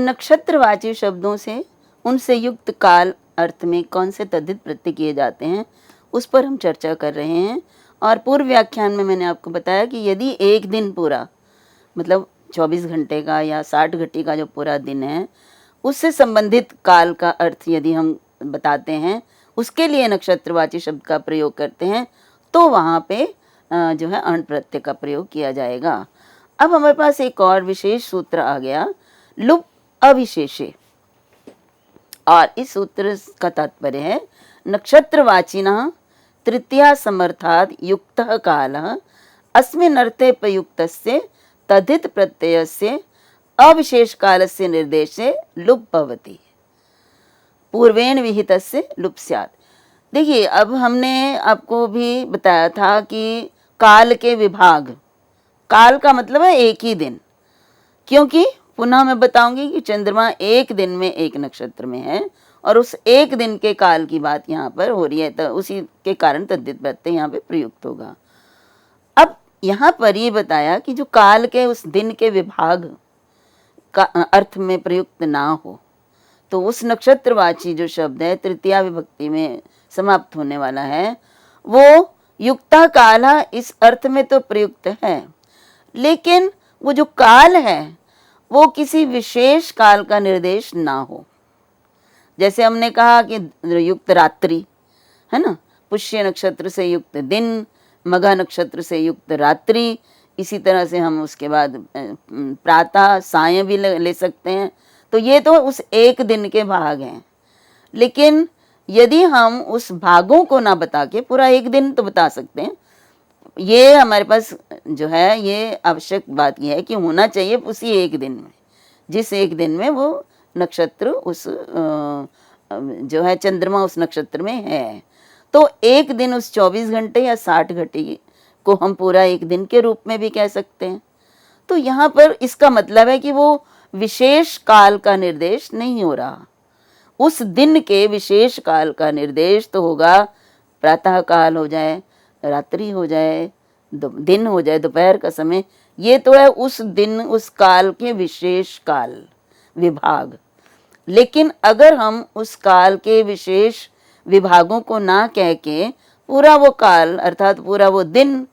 नक्षत्रवाची शब्दों से उनसे युक्त काल अर्थ में कौन से तद्धित प्रत्यय किए जाते हैं, उस पर हम चर्चा कर रहे हैं। और पूर्व व्याख्यान में मैंने आपको बताया कि यदि एक दिन पूरा मतलब 24 घंटे का या 60 घंटे का जो पूरा दिन है, उससे संबंधित काल का अर्थ यदि हम बताते हैं, उसके लिए नक्षत्रवाची शब्द का प्रयोग करते हैं, तो वहाँ पे जो है अण प्रत्यय का प्रयोग किया जाएगा। अब हमारे पास एक और विशेष सूत्र आ गया, लुप अविशेषे। और इस सूत्र का तात्पर्य है नक्षत्रवाचिनः तृतीया समर्थात् युक्तः कालः अस्मिन् अर्थे प्रयुक्तस्य तद्धित प्रत्ययस्य अविशेष कालस्य निर्देशे लुप् भवति, पूर्वेण विहितस्य लुप् स्यात्। देखिए, अब हमने आपको भी बताया था कि काल के विभाग, काल का मतलब है एक ही दिन, क्योंकि पुनः मैं बताऊंगी कि चंद्रमा एक दिन में एक नक्षत्र में है और उस एक दिन के काल की बात यहाँ पर हो रही है, तो उसी के कारण तद्धित प्रत्यय यहाँ पे प्रयुक्त होगा। अब यहाँ पर ये बताया कि जो काल के उस दिन के विभाग का अर्थ में प्रयुक्त ना हो, तो उस नक्षत्रवाची जो शब्द है तृतीया विभक्ति में समाप्त होने वाला है, वो युक्ता काल इस अर्थ में तो प्रयुक्त है, लेकिन वो जो काल है वो किसी विशेष काल का निर्देश ना हो। जैसे हमने कहा कि युक्त रात्रि है ना, पुष्य नक्षत्र से युक्त दिन, मघा नक्षत्र से युक्त रात्रि, इसी तरह से हम उसके बाद प्रातः सायं भी ले सकते हैं। तो ये तो उस एक दिन के भाग हैं, लेकिन यदि हम उस भागों को ना बता के पूरा एक दिन तो बता सकते हैं, ये हमारे पास जो है ये आवश्यक बात यह है कि होना चाहिए उसी एक दिन में, जिस एक दिन में वो नक्षत्र उस जो है चंद्रमा उस नक्षत्र में है। तो एक दिन उस 24 घंटे या 60 घंटे को हम पूरा एक दिन के रूप में भी कह सकते हैं। तो यहाँ पर इसका मतलब है कि वो विशेष काल का निर्देश नहीं हो रहा, उस दिन के विशेष काल का निर्देश तो होगा, प्रातः काल हो जाए, रात्रि हो जाए, दिन हो जाए, दोपहर का समय, ये तो है उस दिन उस काल के विशेष काल विभाग। लेकिन अगर हम उस काल के विशेष विभागों को ना कह के पूरा वो काल अर्थात पूरा वो दिन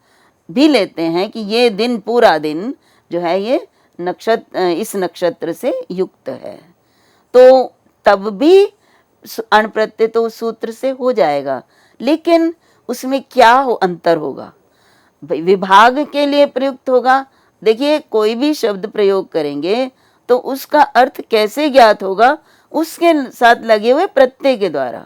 भी लेते हैं कि ये दिन पूरा दिन जो है ये नक्षत्र इस नक्षत्र से युक्त है, तो तब भी अण प्रत्यय तो उस सूत्र से हो जाएगा। लेकिन उसमें क्या अंतर होगा, विभाग के लिए प्रयुक्त होगा। देखिए, कोई भी शब्द प्रयोग करेंगे तो उसका अर्थ कैसे ज्ञात होगा, उसके साथ लगे हुए प्रत्यय के द्वारा,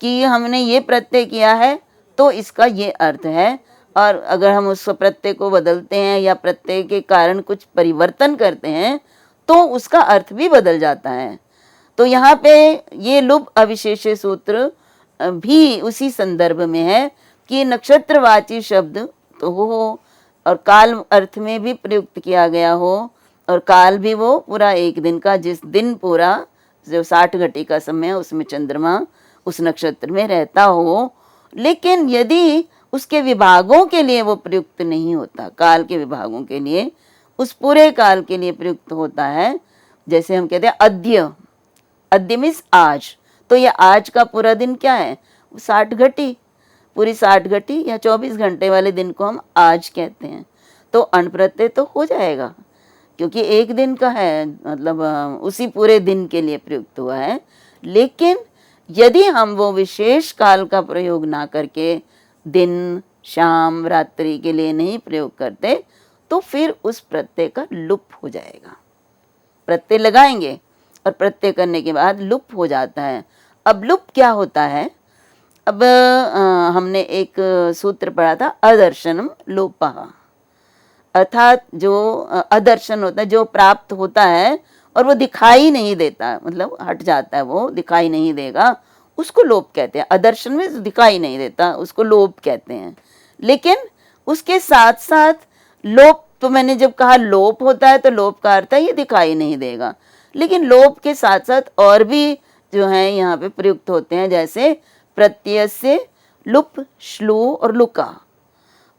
कि हमने ये प्रत्यय किया है तो इसका ये अर्थ है, और अगर हम उस प्रत्यय को बदलते हैं या प्रत्यय के कारण कुछ परिवर्तन करते हैं तो उसका अर्थ भी बदल जाता है। तो यहाँ पे ये लुप अविशेषे सूत्र भी उसी संदर्भ में है कि नक्षत्रवाची शब्द तो हो और काल अर्थ में भी प्रयुक्त किया गया हो, और काल भी वो पूरा एक दिन का, जिस दिन पूरा जो 60 घंटे का समय है उसमें चंद्रमा उस नक्षत्र में रहता हो। लेकिन यदि उसके विभागों के लिए वो प्रयुक्त नहीं होता, काल के विभागों के लिए, उस पूरे काल के लिए प्रयुक्त होता है, जैसे हम कहते हैं अद्य, अद्य मीन्स आज, तो ये आज का पूरा दिन क्या है, 60 घंटी, पूरी 60 घंटी या 24 घंटे वाले दिन को हम आज कहते हैं, तो अण प्रत्यय तो हो जाएगा, क्योंकि एक दिन का है, मतलब उसी पूरे दिन के लिए प्रयुक्त हुआ है। लेकिन यदि हम वो विशेष काल का प्रयोग ना करके दिन, शाम, रात्रि के लिए नहीं प्रयोग करते, तो फिर उस प्रत्यय का लुप हो जाएगा। प्रत्यय लगाएंगे और प्रत्यय करने के बाद लुप हो जाता है। अब लुप क्या होता है, अब हमने एक सूत्र पढ़ा था, अदर्शनम लोपः, अर्थात जो अदर्शन होता है, जो प्राप्त होता है और वो दिखाई नहीं देता, मतलब हट जाता है, वो दिखाई नहीं देगा, उसको लोप कहते हैं। अदर्शन में दिखाई नहीं देता, उसको लोप कहते हैं। लेकिन उसके साथ साथ लोप, तो मैंने जब कहा लोप होता है तो लोप का अर्थ है ये दिखाई नहीं देगा, लेकिन लोप के साथ साथ और भी जो है यहाँ पे प्रयुक्त होते हैं, जैसे प्रत्यय से लुप, श्लू और लुका।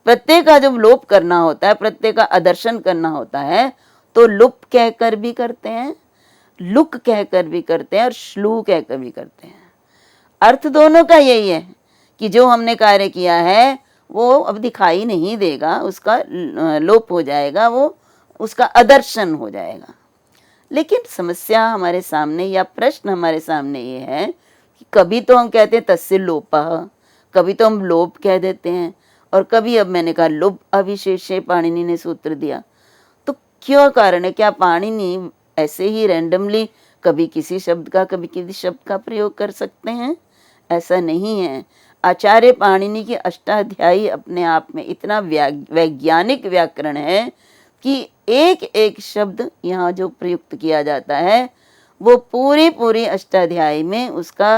प्रत्यय का जब लोप करना होता है, प्रत्यय का अदर्शन करना होता है, तो लुप कहकर भी करते हैं, लुक कहकर भी करते हैं और श्लू कहकर भी करते हैं। अर्थ दोनों का यही है कि जो हमने कार्य किया है वो अब दिखाई नहीं देगा, उसका लोप हो जाएगा, वो उसका अदर्शन हो जाएगा। लेकिन समस्या हमारे सामने या प्रश्न हमारे सामने ये है कि कभी तो हम कहते हैं तस्य लोपः, कभी तो हम लोप कह देते हैं, और कभी अब मैंने कहा लुप् अविशेष्य पाणिनि ने सूत्र दिया। तो क्यों कारण है? क्या पाणिनि ऐसे ही रैंडमली कभी किसी शब्द का कभी किसी शब्द का प्रयोग कर सकते हैं? ऐसा नहीं है। आचार्य पाणिनि के अष्टाध्यायी अपने आप में इतना वैज्ञानिक व्याकरण है कि एक एक शब्द यहाँ जो प्रयुक्त किया जाता है वो पूरी पूरी अष्टाध्यायी में उसका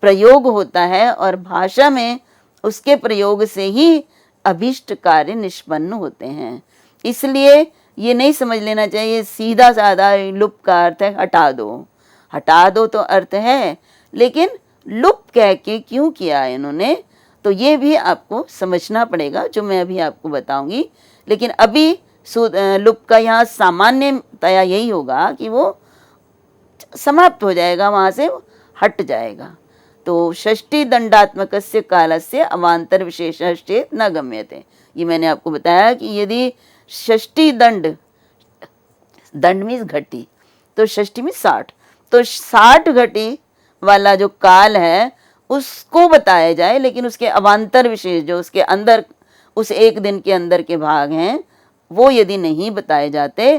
प्रयोग होता है, और भाषा में उसके प्रयोग से ही अभीष्ट कार्य निष्पन्न होते हैं। इसलिए ये नहीं समझ लेना चाहिए सीधा साधा लुप का अर्थ है हटा दो। हटा दो तो अर्थ है, लेकिन लुप कह के क्यों किया इन्होंने, तो ये भी आपको समझना पड़ेगा, जो मैं अभी आपको बताऊंगी। लेकिन अभी लुप का यहाँ सामान्यतया यही होगा कि वो समाप्त हो जाएगा, वहाँ से हट जाएगा। तो षष्ठी दंडात्मकस्य कालस्य अवान्तर विशेषश्चेत न गम्यते। ये मैंने आपको बताया कि यदि षष्ठी दंड मीन्स घटी, तो षष्ठी में 60, तो 60 घटी वाला जो काल है उसको बताया जाए, लेकिन उसके अवान्तर विशेष जो उसके अंदर उस एक दिन के अंदर के भाग हैं वो यदि नहीं बताए जाते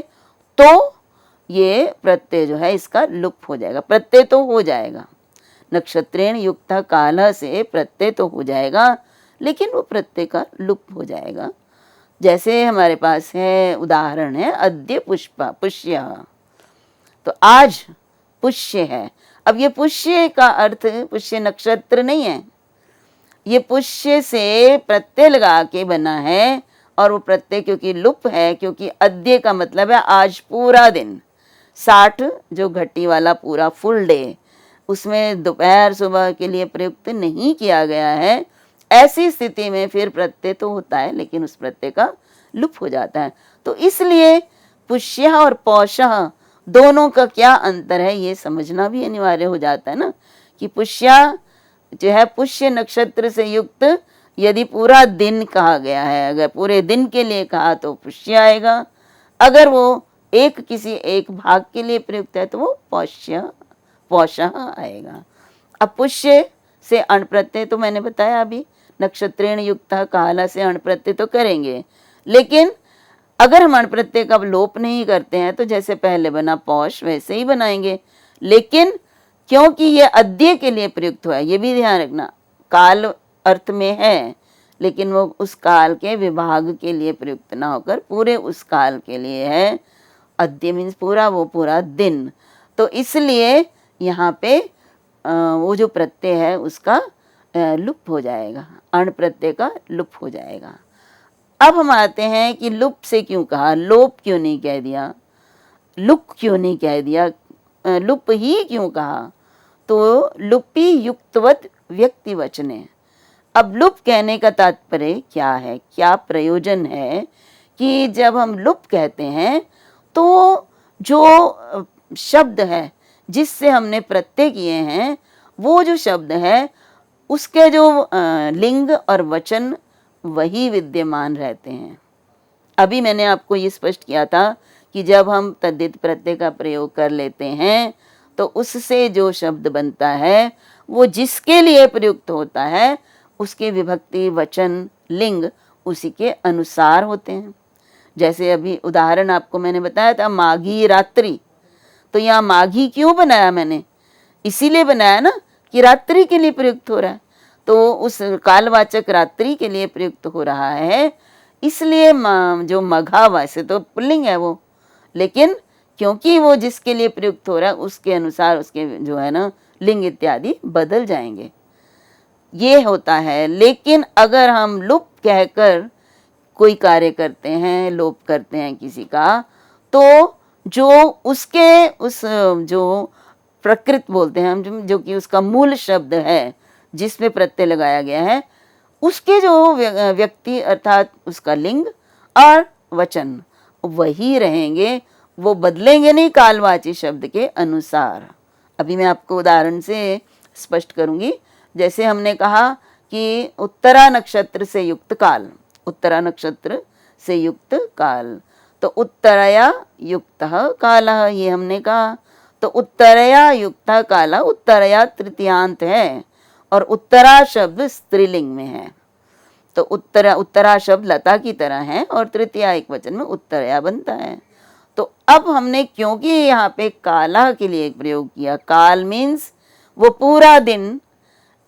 तो ये प्रत्यय जो है इसका लुप्त हो जाएगा। प्रत्यय तो हो जाएगा, नक्षत्रेण युक्त काल से प्रत्यय तो हो जाएगा, लेकिन वो प्रत्यय का लुप्त हो जाएगा। जैसे हमारे पास है उदाहरण है अद्य पुष्य, तो आज पुष्य है। अब ये पुष्य का अर्थ पुष्य नक्षत्र नहीं है, ये पुष्य से प्रत्यय लगा के बना है, और वो प्रत्यय क्योंकि लुप्त है, क्योंकि अद्य का मतलब है आज पूरा दिन, 60 जो घटी वाला पूरा फुल डे, उसमें दोपहर सुबह के लिए प्रयुक्त नहीं किया गया है। ऐसी स्थिति में फिर प्रत्यय तो होता है, लेकिन उस प्रत्यय का लुप्त हो जाता है। तो इसलिए पुष्य और पौषः दोनों का क्या अंतर है ये समझना भी अनिवार्य हो जाता है ना, कि पुष्या जो है पुष्य नक्षत्र से युक्त यदि पूरा दिन कहा गया है, अगर पूरे दिन के लिए कहा तो पुष्य आएगा, अगर वो किसी एक भाग के लिए प्रयुक्त है तो वो पौषः आएगा। अब पुष्य से अण प्रत्यय तो मैंने बताया अभी, नक्षत्रेण युक्त काल से अण प्रत्यय तो करेंगे, लेकिन अगर हम अण प्रत्यय का लोप नहीं करते हैं तो जैसे पहले बना पौष वैसे ही बनाएंगे। लेकिन क्योंकि ये अद्य के लिए प्रयुक्त हुआ है, ये भी ध्यान रखना, काल अर्थ में है लेकिन वो उस काल के विभाग के लिए प्रयुक्त ना होकर पूरे उस काल के लिए है। अद्य मीन्स पूरा, वो पूरा दिन, तो इसलिए यहाँ पे वो जो प्रत्यय है उसका लुप्त हो जाएगा, अण प्रत्यय का लुप्त हो जाएगा। अब हम आते हैं कि लुप्त से क्यों कहा, लोप क्यों नहीं कह दिया, लुक क्यों नहीं कह दिया, लुप ही क्यों कहा, तो लुपी युक्तवत व्यक्ति वचने। अब लुप कहने का तात्पर्य क्या है, क्या प्रयोजन है कि जब हम लुप कहते हैं तो जो शब्द है जिससे हमने प्रत्यय किए हैं वो जो शब्द है उसके जो लिंग और वचन वही विद्यमान रहते हैं। अभी मैंने आपको ये स्पष्ट किया था कि जब हम तद्धित प्रत्यय का प्रयोग कर लेते हैं तो उससे जो शब्द बनता है वो जिसके लिए प्रयुक्त होता है उसके विभक्ति वचन लिंग उसी के अनुसार होते हैं। जैसे अभी उदाहरण आपको मैंने बताया था माघी रात्रि, तो यहाँ माघी क्यों बनाया मैंने, इसीलिए बनाया ना कि रात्रि के लिए प्रयुक्त हो रहा है, तो उस कालवाचक रात्रि के लिए प्रयुक्त हो रहा है, इसलिए जो मघा वैसे तो पुल्लिंग है वो, लेकिन क्योंकि वो जिसके लिए प्रयुक्त हो रहा है उसके अनुसार उसके जो है ना लिंग इत्यादि बदल जाएंगे, ये होता है। लेकिन अगर हम लुप कहकर कोई कार्य करते हैं, लोप करते हैं किसी का, तो जो उसके उस जो प्रकृत बोलते हैं हम, जो कि उसका मूल शब्द है जिसमें प्रत्यय लगाया गया है, उसके जो व्यक्ति अर्थात उसका लिंग और वचन वही रहेंगे, वो बदलेंगे नहीं कालवाची शब्द के अनुसार। अभी मैं आपको उदाहरण से स्पष्ट करूंगी। जैसे हमने कहा कि उत्तरा नक्षत्र से युक्त काल, उत्तरा नक्षत्र से युक्त काल, तो उत्तरया युक्तः कालः, ये हमने कहा। तो उत्तरया युक्तः कालः, उत्तरया तृतीयांत है और उत्तरा शब्द स्त्रीलिंग में है। तो उत्तरा शब्द लता की तरह है और तृतीया एक वचन में उत्तरया बनता है। तो अब हमने क्योंकि यहाँ पे काला के लिए एक प्रयोग किया, काल मीन्स वो पूरा दिन,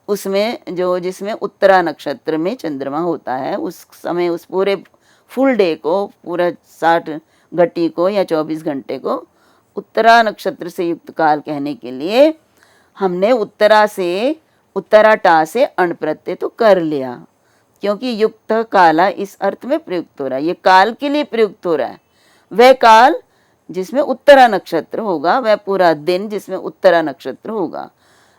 उसमें जो जिसमें उत्तरा नक्षत्र में चंद्रमा होता है, उस समय उस पूरे फुल डे को, पूरा 60 घटी को या 24 घंटे को उत्तरा नक्षत्र से युक्त काल कहने के लिए हमने उत्तरा टा से अण प्रत्यय तो कर लिया, क्योंकि युक्त काला इस अर्थ में प्रयुक्त हो रहा है, ये काल के लिए प्रयुक्त हो रहा है। वह काल जिसमें उत्तरा नक्षत्र होगा, वह पूरा दिन जिसमें उत्तरा नक्षत्र होगा।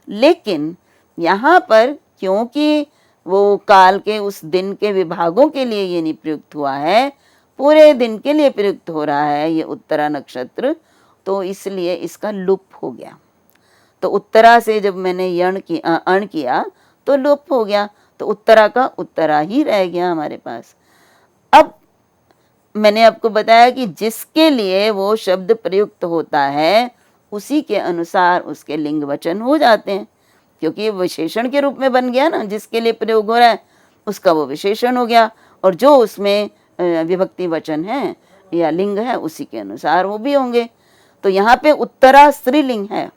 लेकिन यहाँ पर क्योंकि वो काल के उस दिन के विभागों के लिए ये नहीं प्रयुक्त हुआ है, पूरे दिन के लिए प्रयुक्त हो रहा है ये उत्तरा नक्षत्र, तो इसलिए इसका लुप हो गया। तो उत्तरा से जब मैंने अण किया तो लुप हो गया, तो उत्तरा का उत्तरा ही रह गया हमारे पास। अब मैंने आपको बताया कि जिसके लिए वो शब्द प्रयुक्त होता है उसी के अनुसार उसके लिंग वचन हो जाते हैं, क्योंकि विशेषण के रूप में बन गया ना, जिसके लिए प्रयोग हो रहा है उसका वो विशेषण हो गया, और जो उसमें विभक्ति वचन है या लिंग है उसी के अनुसार वो भी होंगे। तो यहाँ पे उत्तरा स्त्रीलिंग है,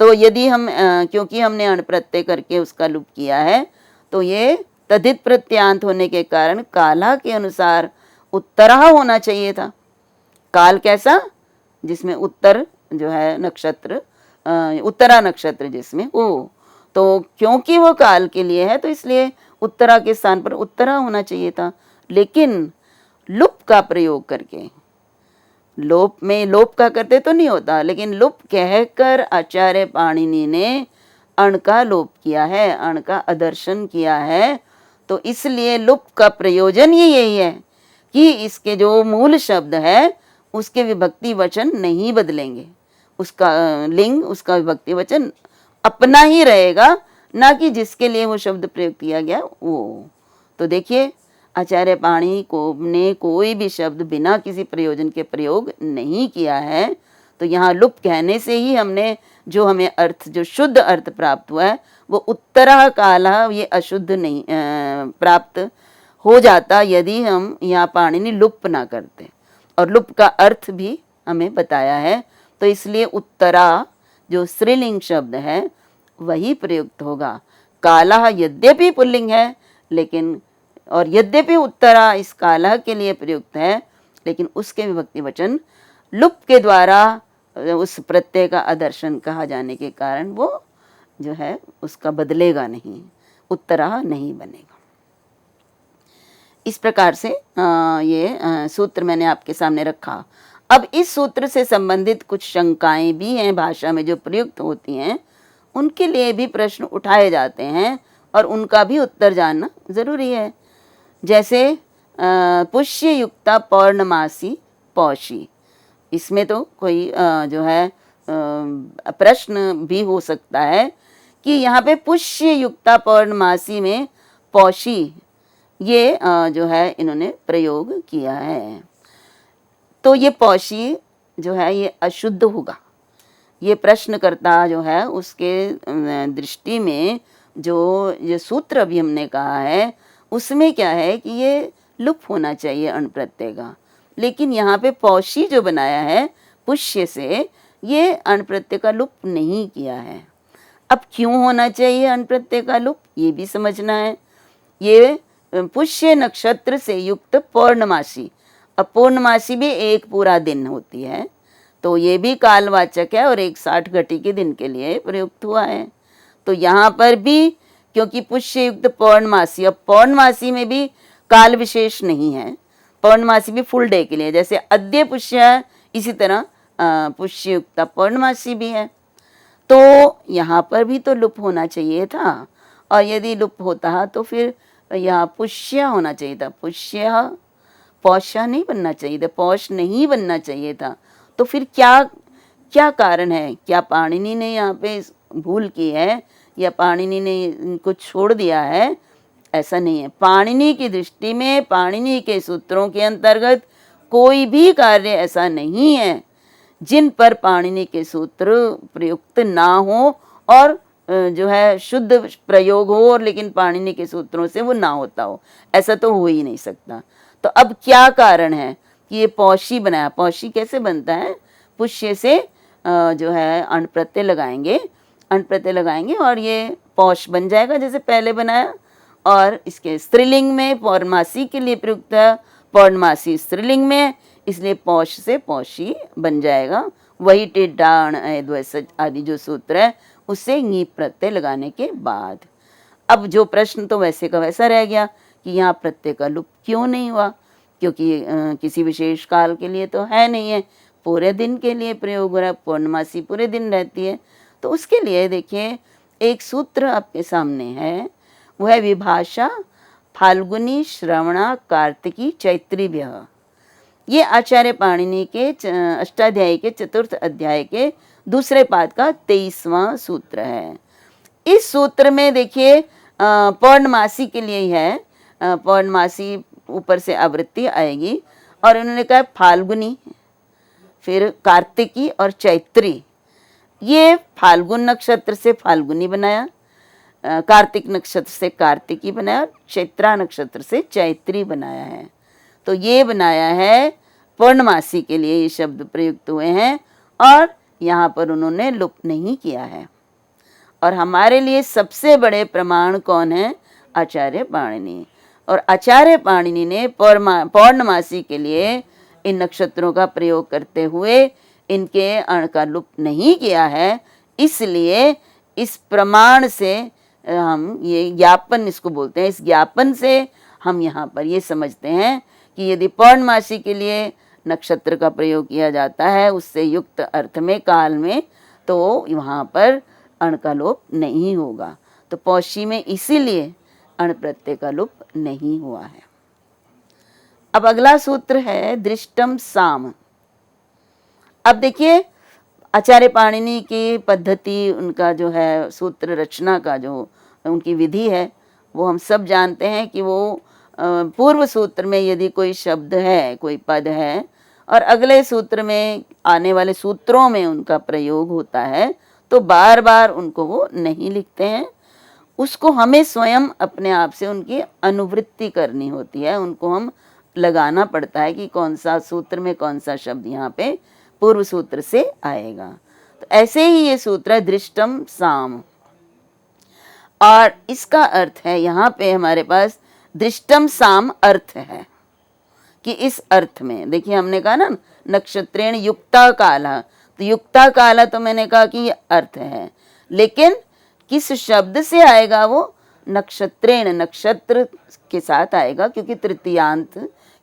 तो यदि हम क्योंकि हमने अण प्रत्यय करके उसका लुप किया है, तो ये तद्धित प्रत्यांत होने के कारण काला के अनुसार उत्तरा होना चाहिए था। काल कैसा? जिसमें उत्तर जो है नक्षत्र, उत्तरा नक्षत्र जिसमें हो, तो क्योंकि वो काल के लिए है तो इसलिए उत्तरा के स्थान पर उत्तरा होना चाहिए था। लेकिन लुप का प्रयोग करके, लोप में लोप का करते तो नहीं होता, लेकिन लुप कहकर आचार्य पाणिनि ने अण का लोप किया है, अण का अदर्शन किया है। तो इसलिए लुप का प्रयोजन ही यही है कि इसके जो मूल शब्द है उसके विभक्ति वचन नहीं बदलेंगे, उसका लिंग, उसका विभक्ति वचन अपना ही रहेगा, ना कि जिसके लिए वो शब्द प्रयोग किया गया वो। तो देखिए आचार्य पाणिनि ने कोई भी शब्द बिना किसी प्रयोजन के प्रयोग नहीं किया है। तो यहाँ लुप कहने से ही हमने जो हमें अर्थ, जो शुद्ध अर्थ प्राप्त हुआ है वो उत्तरा काला, ये अशुद्ध नहीं प्राप्त हो जाता यदि हम यहाँ पाणिनि लुप ना करते, और लुप का अर्थ भी हमें बताया है। तो इसलिए उत्तरा जो स्त्रीलिंग शब्द है वही प्रयुक्त होगा। काला यद्यपि पुल्लिंग है, लेकिन और यद्यपि उत्तरा इस काला के लिए प्रयुक्त है, लेकिन उसके विभक्ति वचन लुप के द्वारा उस प्रत्यय का अदर्शन कहा जाने के कारण वो जो है उसका बदलेगा नहीं, उत्तरा नहीं बनेगा। इस प्रकार से ये सूत्र मैंने आपके सामने रखा। अब इस सूत्र से संबंधित कुछ शंकाएं भी हैं भाषा में जो प्रयुक्त होती हैं, उनके लिए भी प्रश्न उठाए जाते हैं और उनका भी उत्तर जानना जरूरी है। जैसे पुष्य युक्ता पौर्णमासी पौषी, इसमें तो कोई जो है प्रश्न भी हो सकता है कि यहाँ पे पुष्य युक्ता पौर्णमासी में पौषी ये जो है इन्होंने प्रयोग किया है। तो ये पौषी जो है ये अशुद्ध होगा। ये प्रश्नकर्ता जो है उसके दृष्टि में जो ये सूत्र अभी हमने कहा है उसमें क्या है कि ये लुप होना चाहिए अण प्रत्यय का, लेकिन यहाँ पे पौषी जो बनाया है पुष्य से, ये अण प्रत्यय का लुप नहीं किया है। अब क्यों होना चाहिए अण प्रत्यय का लुप, ये भी समझना है। ये पुष्य नक्षत्र से युक्त पौर्णमासी, अब पौर्णमासी भी एक पूरा दिन होती है, तो ये भी कालवाचक है और एक 60 घटी के दिन के लिए प्रयुक्त हुआ है। तो यहाँ पर भी क्योंकि पुष्य युक्त पौर्णमासी, अब पौर्णमासी में भी काल विशेष नहीं है, पौर्णमासी भी फुल डे के लिए, जैसे अद्य पुष्य है इसी तरह पुष्य युक्त पौर्णमासी भी है। तो यहाँ पर भी तो लुप होना चाहिए था, और यदि लुप होता तो फिर यहाँ पुष्य होना चाहिए था, पुष्य पौषा नहीं बनना चाहिए था, पौष नहीं बनना चाहिए था। तो फिर क्या क्या कारण है? क्या पाणिनि ने यहाँ पे भूल की है या पाणिनि ने इनको छोड़ दिया है? ऐसा नहीं है। पाणिनि की दृष्टि में, पाणिनि के सूत्रों के अंतर्गत कोई भी कार्य ऐसा नहीं है जिन पर पाणिनि के सूत्र प्रयुक्त ना हो और जो है शुद्ध प्रयोग हो, और लेकिन पाणिनि के सूत्रों से वो ना होता हो, ऐसा तो हो ही नहीं सकता। तो अब क्या कारण है कि ये पौषी बनाया? पौषी कैसे बनता है? पुष्य से जो है अण प्रत्यय लगाएंगे, अण प्रत्यय लगाएंगे और ये पौष बन जाएगा जैसे पहले बनाया। और इसके स्त्रीलिंग में पौर्णमासी के लिए प्रयुक्त है, पौर्णमासी स्त्रीलिंग में, इसलिए पौष से पौषी बन जाएगा। वही टिड्डाण आदि जो सूत्र है उससे ङी प्रत्यय लगाने के बाद। अब जो प्रश्न तो वैसे का वैसा रह गया कि यहाँ प्रत्यय का लुप क्यों नहीं हुआ, क्योंकि किसी विशेष काल के लिए तो है नहीं है, पूरे दिन के लिए प्रयोग हो रहा है, पौर्णमासी पूरे दिन रहती है। तो उसके लिए देखिए एक सूत्र आपके सामने है, वो है विभाषा फाल्गुनी श्रवणा कार्तिकी चैत्रीभ्यः। ये आचार्य पाणिनि के अष्टाध्यायी के चतुर्थ अध्याय के दूसरे पाद का 23वां सूत्र है। इस सूत्र में देखिए पौर्णमासी के लिए ही है, पौर्णमासी ऊपर से आवृत्ति आएगी और उन्होंने कहा फाल्गुनी, फिर कार्तिकी और चैत्री। ये फाल्गुन नक्षत्र से फाल्गुनी बनाया, कार्तिक नक्षत्र से कार्तिकी बनाया, चैत्रा नक्षत्र से चैत्री बनाया है। तो ये बनाया है पूर्णमासी के लिए, ये शब्द प्रयुक्त हुए हैं और यहाँ पर उन्होंने लुप नहीं किया है। और हमारे लिए सबसे बड़े प्रमाण कौन है? आचार्य पाणिनि। और आचार्य पाणिनि ने पौर्णमासी के लिए इन नक्षत्रों का प्रयोग करते हुए इनके अण का लुप नहीं किया है। इसलिए इस प्रमाण से हम ये ज्ञापन इसको बोलते हैं, इस ज्ञापन से हम यहाँ पर ये समझते हैं कि यदि पौर्णमासी के लिए नक्षत्र का प्रयोग किया जाता है उससे युक्त अर्थ में काल में, तो वहाँ पर अण का लोप नहीं होगा। तो पौषी में इसीलिए अण प्रत्यय का लोप नहीं हुआ है। अब अगला सूत्र है दृष्टम साम। अब देखिए आचार्य पाणिनि की पद्धति, उनका जो है सूत्र रचना का जो उनकी विधि है, वो हम सब जानते हैं कि वो पूर्व सूत्र में यदि कोई शब्द है, कोई पद है और अगले सूत्र में आने वाले सूत्रों में उनका प्रयोग होता है, तो बार बार उनको वो नहीं लिखते हैं। उसको हमें स्वयं अपने आप से उनकी अनुवृत्ति करनी होती है, उनको हम लगाना पड़ता है कि कौन सा सूत्र में कौन सा शब्द यहाँ पे पूर्व सूत्र से आएगा। तो ऐसे ही ये सूत्र है दृष्टम साम, और इसका अर्थ है यहाँ पे हमारे पास दृष्टम साम अर्थ है कि इस अर्थ में देखिए हमने कहा ना नक्षत्रेण युक्ता काला, तो युक्ता काला तो मैंने कहा कि ये अर्थ है, लेकिन किस शब्द से आएगा वो? नक्षत्रेण, नक्षत्र के साथ आएगा क्योंकि तृतीयांत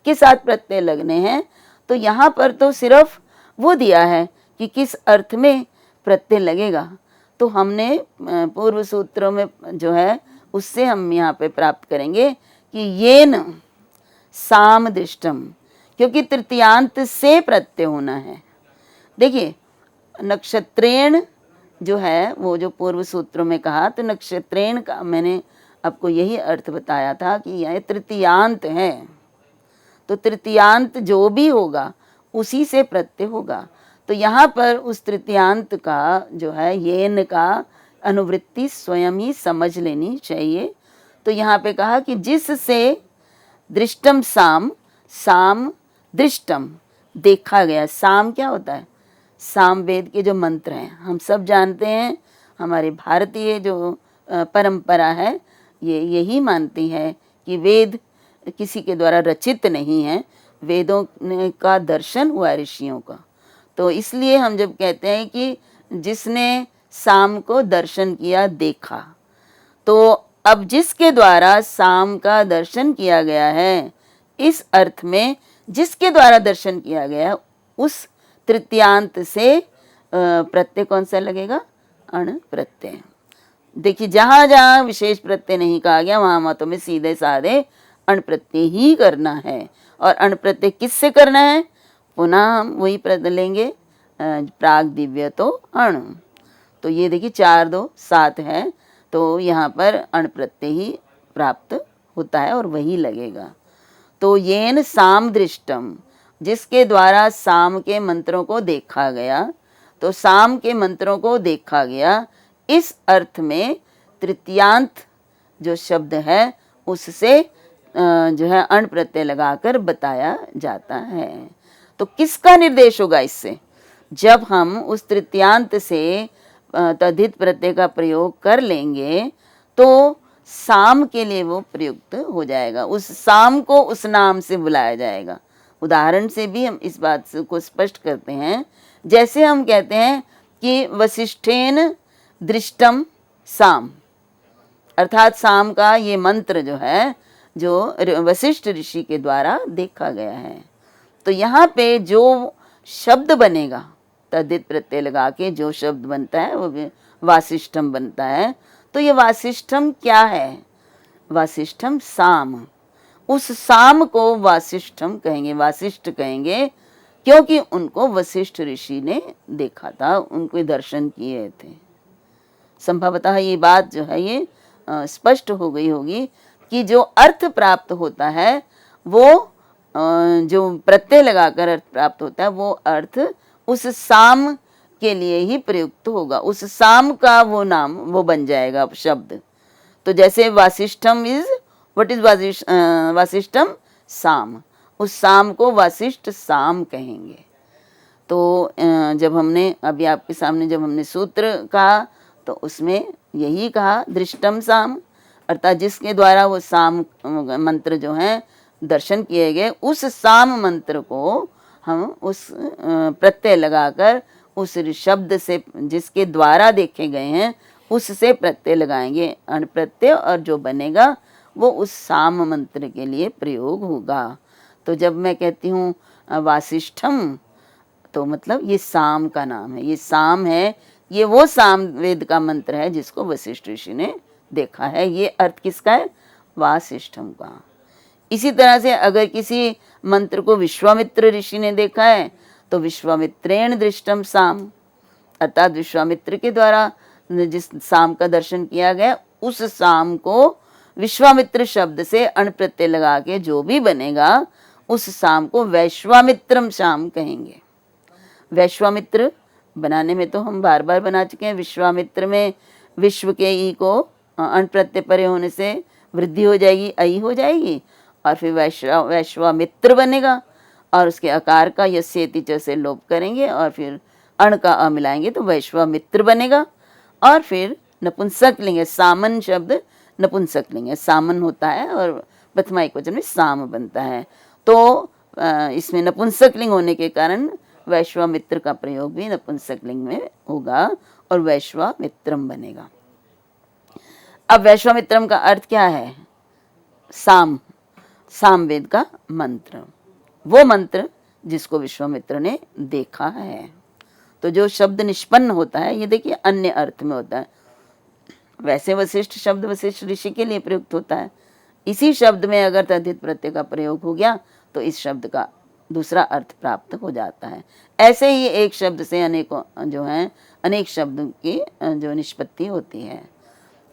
के साथ प्रत्यय लगने हैं। तो यहाँ पर तो सिर्फ वो दिया है कि किस अर्थ में प्रत्यय लगेगा। तो हमने पूर्व सूत्रों में जो है उससे हम यहाँ पे प्राप्त करेंगे कि येन साम दृष्टम, क्योंकि तृतीयांत से प्रत्यय होना है। देखिए नक्षत्रेण जो है वो जो पूर्व सूत्रों में कहा, तो नक्षत्रेण का मैंने आपको यही अर्थ बताया था कि यह तृतीयांत है, तो तृतीयांत जो भी होगा उसी से प्रत्यय होगा। तो यहाँ पर उस तृतीयांत का जो है येन का अनुवृत्ति स्वयं ही समझ लेनी चाहिए। तो यहाँ पे कहा कि जिससे दृष्टम साम, साम दृष्टम देखा गया। साम क्या होता है? साम वेद के जो मंत्र हैं हम सब जानते हैं, हमारे भारतीय जो परंपरा है ये यही मानती है कि वेद किसी के द्वारा रचित नहीं है, वेदों का दर्शन हुआ ऋषियों का। तो इसलिए हम जब कहते हैं कि जिसने साम को दर्शन किया, देखा, तो अब जिसके द्वारा साम का दर्शन किया गया है, इस अर्थ में जिसके द्वारा दर्शन किया गया उस तृतीयांत से प्रत्यय कौन सा लगेगा? अण प्रत्यय। देखिए जहाँ जहाँ विशेष प्रत्यय नहीं कहा गया वहाँ मतों में सीधे साधे अण प्रत्यय ही करना है। और अण प्रत्यय किससे करना है? पुनः हम वही पद लेंगे, प्राग दिव्य तो अण। तो ये देखिए 4 2 7 है, तो यहाँ पर अण प्रत्यय ही प्राप्त होता है और वही लगेगा। तो येन साम दृष्टम, जिसके द्वारा साम के मंत्रों को देखा गया, तो साम के मंत्रों को देखा गया, इस अर्थ में तृतीयांत जो शब्द है उससे जो है अण प्रत्यय लगाकर बताया जाता है। तो किसका निर्देश होगा इससे? जब हम उस तृतीयांत से तद्धित प्रत्यय का प्रयोग कर लेंगे तो साम के लिए वो प्रयुक्त हो जाएगा, उस साम को उस नाम से बुलाया जाएगा। उदाहरण से भी हम इस बात को स्पष्ट करते हैं। जैसे हम कहते हैं कि वसिष्ठेन दृष्टम साम, अर्थात साम का ये मंत्र जो है, जो वशिष्ठ ऋषि के द्वारा देखा गया है। तो यहाँ पे जो शब्द बनेगा, तद्धित प्रत्यय लगा के जो शब्द बनता है वो वासिष्ठम बनता है। तो ये वासिष्ठम क्या है? वासिष्ठम साम, उस साम को वासिष्ठम कहेंगे, वासिष्ठ कहेंगे, क्योंकि उनको वशिष्ठ ऋषि ने देखा था, उनको दर्शन किए थे। संभवतः ये बात जो है ये स्पष्ट हो गई होगी कि जो अर्थ प्राप्त होता है वो जो प्रत्यय लगाकर अर्थ प्राप्त होता है वो अर्थ उस साम के लिए ही प्रयुक्त होगा, उस साम का वो नाम वो बन जाएगा शब्द। तो जैसे वासिष्ठम इज व्हाट इज वासिष्ठम साम, उस साम को वासिष्ठ साम कहेंगे। तो जब हमने अभी आपके सामने जब हमने सूत्र कहा तो उसमें यही कहा दृष्टम साम, अर्थात जिसके द्वारा वो साम मंत्र जो हैं दर्शन किए गए, उस साम मंत्र को हम उस प्रत्यय लगाकर उस शब्द से जिसके द्वारा देखे गए हैं उससे प्रत्यय लगाएंगे अण प्रत्यय, और जो बनेगा वो उस साम मंत्र के लिए प्रयोग होगा। तो जब मैं कहती हूँ वासिष्ठम, तो मतलब ये साम का नाम है, ये साम है, ये वो साम वेद का मंत्र है जिसको वशिष्ठ ऋषि ने देखा है। ये अर्थ किसका है? वासिष्ठम का। इसी तरह से अगर किसी मंत्र को विश्वामित्र ऋषि ने देखा है तो विश्वामित्रेण दृष्टम साम, अर्थात विश्वामित्र के द्वारा जिस साम का दर्शन किया गया उस साम को विश्वामित्र शब्द से अण प्रत्यय लगा के जो भी बनेगा उस साम को वैश्वामित्रम साम कहेंगे। वैश्वामित्र बनाने में तो हम बार बार बना चुके हैं। विश्वामित्र में विश्व के ई को अण प्रत्यय परे होने से वृद्धि हो जाएगी, अई हो जाएगी, और फिर वैश्वामित्र बनेगा, और उसके आकार का यस्येति च से लोप करेंगे और फिर अण का अ मिलाएंगे तो वैश्वामित्र बनेगा। और फिर नपुंसक लिंग है, सामन शब्द नपुंसक लिंग है, सामन होता है और प्रथमा एकवचन में साम बनता है। तो इसमें नपुंसक लिंग होने के कारण वैश्वामित्र का प्रयोग भी नपुंसक लिंग में होगा और वैश्वामित्रम बनेगा। अब वैश्वामित्रम का अर्थ क्या है? साम, सामवेद का मंत्र, वो मंत्र जिसको विश्वामित्र ने देखा है। तो जो शब्द निष्पन्न होता है ये देखिए अन्य अर्थ में होता है। वैसे वशिष्ठ शब्द वशिष्ठ ऋषि के लिए प्रयुक्त होता है, इसी शब्द में अगर तद्धित प्रत्यय का प्रयोग हो गया तो इस शब्द का दूसरा अर्थ प्राप्त हो जाता है। ऐसे ही एक शब्द से अनेकों जो हैं अनेक शब्दों की जो निष्पत्ति होती है।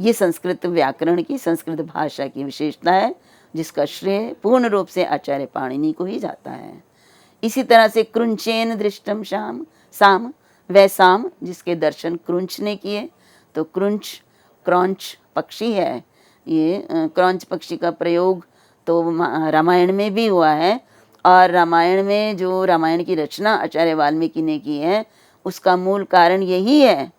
ये संस्कृत व्याकरण की, संस्कृत भाषा की विशेषता है जिसका श्रेय पूर्ण रूप से आचार्य पाणिनि को ही जाता है। इसी तरह से कृंचेन दृष्टम शाम साम, वह साम जिसके दर्शन कृंच ने किए। तो कृंच क्रौंच पक्षी है, ये क्रौंच पक्षी का प्रयोग तो रामायण में भी हुआ है, और रामायण में जो रामायण की रचना आचार्य वाल्मीकि ने की है उसका मूल कारण यही है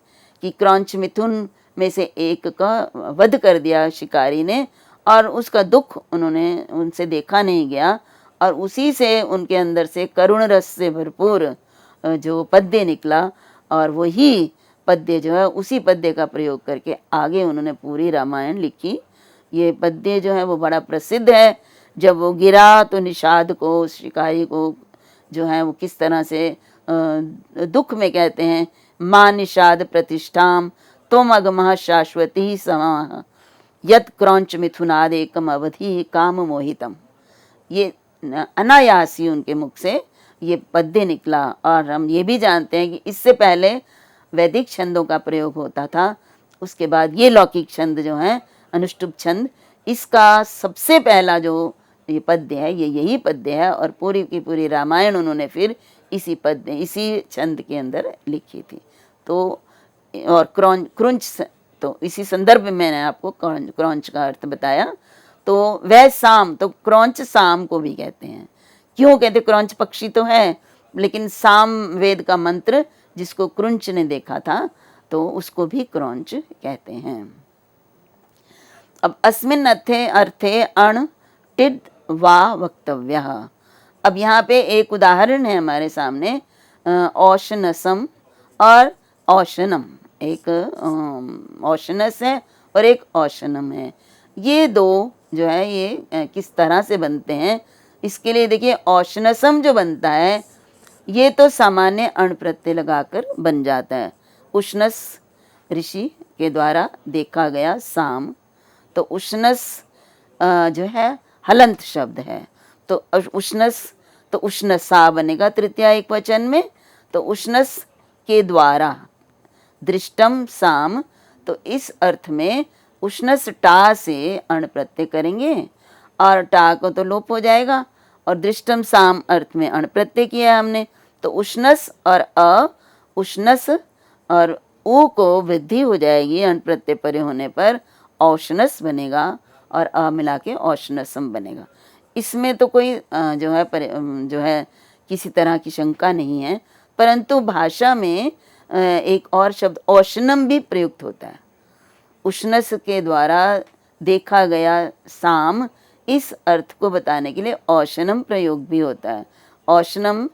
कि क्रौंच मिथुन में से एक का वध कर दिया शिकारी ने, और उसका दुख उन्होंने उनसे देखा नहीं गया, और उसी से उनके अंदर से करुण रस से भरपूर जो पद्य निकला, और वही पद्य जो है उसी पद्य का प्रयोग करके आगे उन्होंने पूरी रामायण लिखी। ये पद्य जो है वो बड़ा प्रसिद्ध है। जब वो गिरा तो निषाद को, शिकारी को जो है वो किस तरह से दुख में कहते हैं, माँ निषाद प्रतिष्ठाम तुम अगमः शाश्वती समाः, यत् क्रौंच मिथुनाद एकम अवधि काम मोहितम, ये अनायास ही उनके मुख से ये पद्य निकला। और हम ये भी जानते हैं कि इससे पहले वैदिक छंदों का प्रयोग होता था, उसके बाद ये लौकिक छंद जो हैं अनुष्टुप छंद, इसका सबसे पहला जो ये पद्य है ये यही पद्य है, और पूरी की पूरी रामायण उन्होंने फिर इसी पद्य इसी छंद के अंदर लिखी थी। तो और क्रौंच, तो इसी संदर्भ में मैंने आपको क्रौंच का अर्थ बताया। तो वह साम, तो क्रौंच साम को भी कहते हैं। क्यों कहते? क्रौंच पक्षी तो है, लेकिन साम वेद का मंत्र जिसको क्रौंच ने देखा था तो उसको भी क्रौंच कहते हैं। अब अस्मिन् अर्थे अण टिड वा वक्तव्यः। अब यहाँ पे एक उदाहरण है हमारे सामने, औशनसम और औशनम। एक औशनस है और एक औशनम है। ये दो जो है ये किस तरह से बनते हैं, इसके लिए देखिए औशनसम जो बनता है ये तो सामान्य अण प्रत्यय लगाकर बन जाता है। उष्णस ऋषि के द्वारा देखा गया साम, तो उष्णस जो है हलंत शब्द है, तो उष्णस, तो उष्णसा बनेगा तृतीया एक वचन में। तो उष्णस के द्वारा दृष्टम साम, तो इस अर्थ में उष्णस टा से अण प्रत्यय करेंगे और टा को तो लोप हो जाएगा, और दृष्टम साम अर्थ में अण प्रत्यय किया हमने, तो उष्णस और अ उष्णस और ऊ को वृद्धि हो जाएगी अण प्रत्यय परे होने पर, औष्णस बनेगा और अ मिला के औष्णसम बनेगा। इसमें तो कोई जो है किसी तरह की शंका नहीं है, परंतु भाषा में एक और शब्द औष्णम भी प्रयुक्त होता है। उष्णस के द्वारा देखा गया साम, इस अर्थ को बताने के लिए औष्णम प्रयोग भी होता है। औष्णम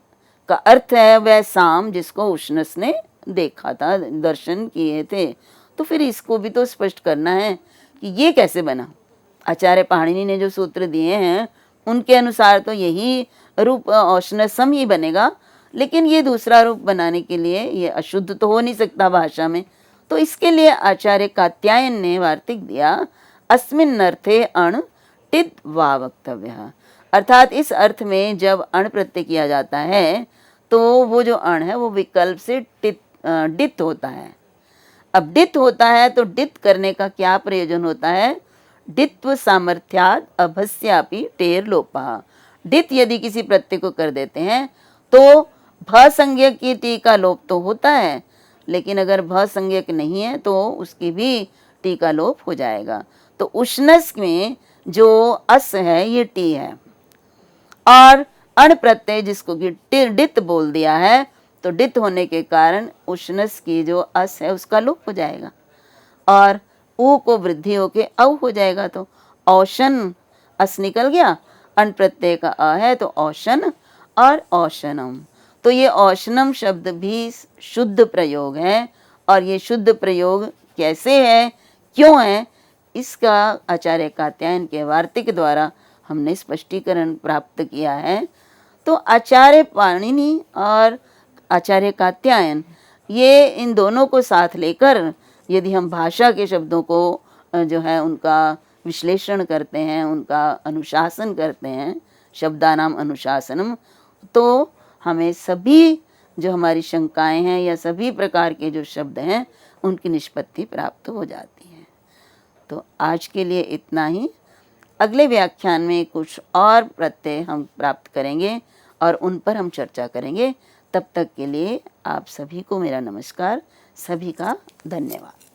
का अर्थ है वह साम जिसको उष्णस ने देखा था, दर्शन किए थे। तो फिर इसको भी तो स्पष्ट करना है कि ये कैसे बना। आचार्य पाणिनि ने जो सूत्र दिए हैं उनके अनुसार तो यही रूप औष्णसम ही बनेगा, लेकिन ये दूसरा रूप बनाने के लिए ये अशुद्ध तो हो नहीं सकता भाषा में। तो इसके लिए आचार्य कात्यायन ने वार्तिक दिया, अस्मिन् अर्थे अण टिद वा वक्तव्यः, अर्थात इस अर्थ में जब अण प्रत्यय किया जाता है तो वो जो अण है वो विकल्प से डित होता है। अब डित होता है तो डित करने का क्या प्रयोजन होता है? डित्व सामर्थ्याद अभस्यापि टेर लोपः। डित यदि किसी प्रत्यय को कर देते हैं तो भ संज्ञक की टी का लोप तो होता है, लेकिन अगर भ संज्ञक नहीं है तो उसकी भी टी का लोप हो जाएगा। तो उष्णस में जो अस है ये टी है, और अण प्रत्यय जिसको कि डित बोल दिया है तो डित होने के कारण उष्णस की जो अस है उसका लोप हो जाएगा और ऊ को वृद्धि होके औ हो जाएगा। तो औशन अस निकल गया, अण प्रत्यय का अ है तो औशन और औशनम। तो ये औशनम शब्द भी शुद्ध प्रयोग है, और ये शुद्ध प्रयोग कैसे है, क्यों है, इसका आचार्य कात्यायन के वार्तिक द्वारा हमने स्पष्टीकरण प्राप्त किया है। तो आचार्य पाणिनि और आचार्य कात्यायन, ये इन दोनों को साथ लेकर यदि हम भाषा के शब्दों को जो है उनका विश्लेषण करते हैं, उनका अनुशासन करते हैं, शब्दानाम अनुशासनम, तो हमें सभी जो हमारी शंकाएं हैं या सभी प्रकार के जो शब्द हैं उनकी निष्पत्ति प्राप्त हो जाती है। तो आज के लिए इतना ही। अगले व्याख्यान में कुछ और प्रत्यय हम प्राप्त करेंगे और उन पर हम चर्चा करेंगे। तब तक के लिए आप सभी को मेरा नमस्कार, सभी का धन्यवाद।